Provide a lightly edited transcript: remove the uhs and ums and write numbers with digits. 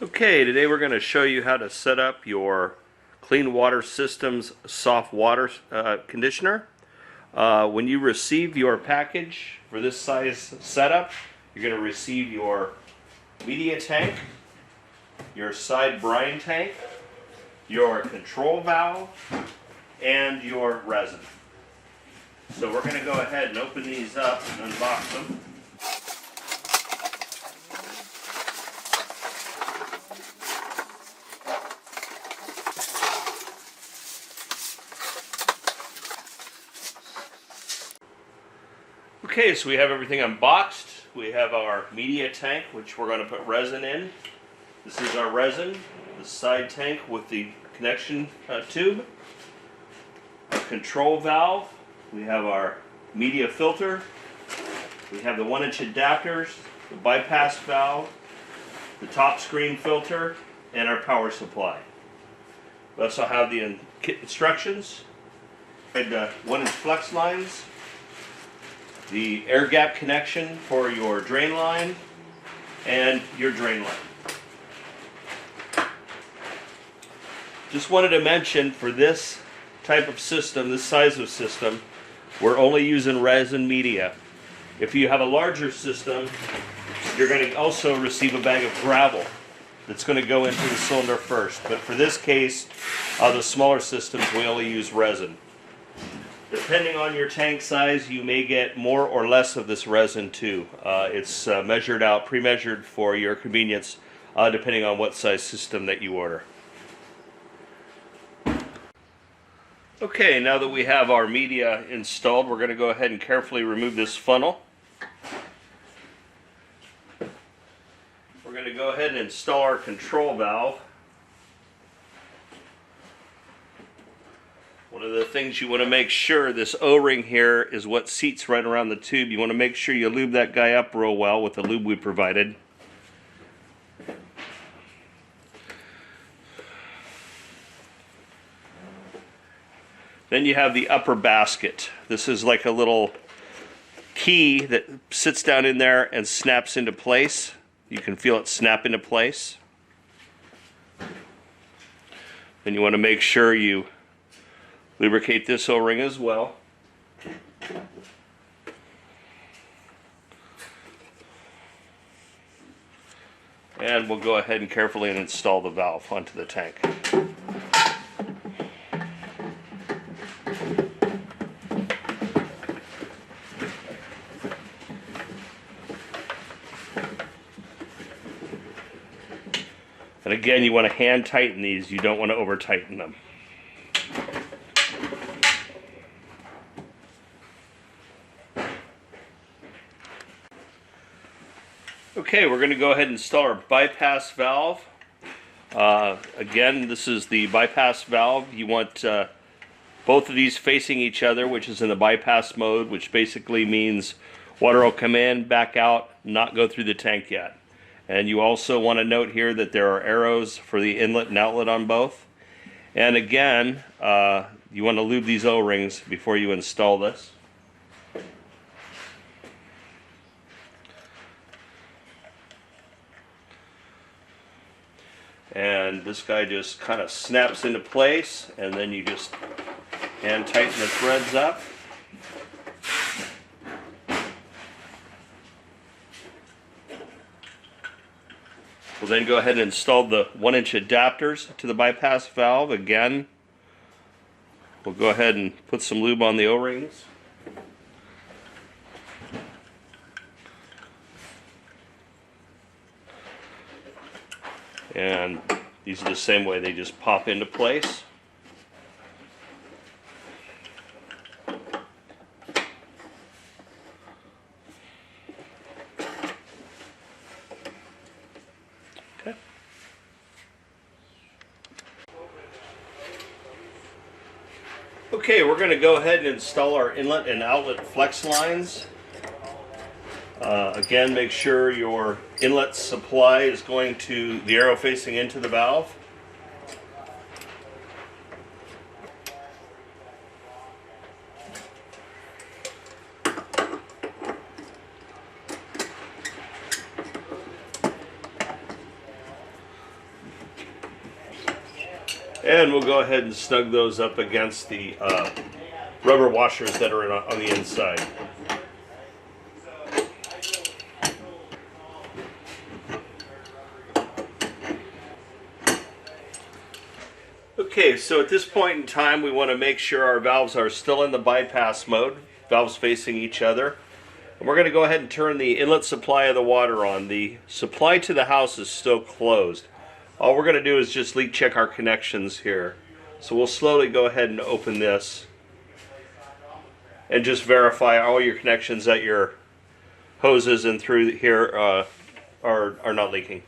Okay, today we're going to show you how to set up your Clean Water Systems soft water conditioner. When you receive your package for this size setup, you're going to receive your media tank, your side brine tank, your control valve, and your resin. So we're going to go ahead and open these up and unbox them. Okay, so we have everything unboxed. We have our media tank, which we're going to put resin in. This is our resin, the side tank with the connection tube. Our control valve. We have our media filter. We have the 1-inch adapters, the bypass valve, the top screen filter, and our power supply. We also have the kit instructions, and 1-inch flex lines, the air gap connection for your drain line, and your drain line. Just wanted to mention, for this type of system, this size of system, we're only using resin media. If you have a larger system, you're going to also receive a bag of gravel that's going to go into the cylinder first. But for this case, the smaller systems, we only use resin. Depending on your tank size, you may get more or less of this resin too. It's measured out, pre-measured for your convenience, depending on what size system that you order. Okay, now that we have our media installed, we're going to go ahead and carefully remove this funnel. We're going to go ahead and install our control valve. One of the things you want to make sure, this O-ring here is what seats right around the tube. You want to make sure you lube that guy up real well with the lube we provided. Then you have the upper basket. This is like a little key that sits down in there and snaps into place. You can feel it snap into place. Then you want to make sure you lubricate this O-ring as well. And we'll go ahead and carefully install the valve onto the tank. And again, you want to hand tighten these. You don't want to over tighten them. Okay, we're going to go ahead and install our bypass valve. Again, this is the bypass valve. You want both of these facing each other, which is in the bypass mode, which basically means water will come in, back out, not go through the tank yet. And you also want to note here that there are arrows for the inlet and outlet on both. And again, you want to lube these O-rings before you install this. And this guy just kind of snaps into place, and then you just hand tighten the threads up. We'll then go ahead and install the 1-inch adapters to the bypass valve. Again, we'll go ahead and put some lube on the O-rings. And these are the same way, they just pop into place. Okay. Okay, we're going to go ahead and install our inlet and outlet flex lines. Again, make sure your inlet supply is going to the arrow facing into the valve. And we'll go ahead and snug those up against the rubber washers that are on the inside. Okay, so at this point in time we want to make sure our valves are still in the bypass mode, valves facing each other. And we're going to go ahead and turn the inlet supply of the water on. The supply to the house is still closed. All we're going to do is just leak check our connections here. So we'll slowly go ahead and open this and just verify all your connections at your hoses and through here are not leaking.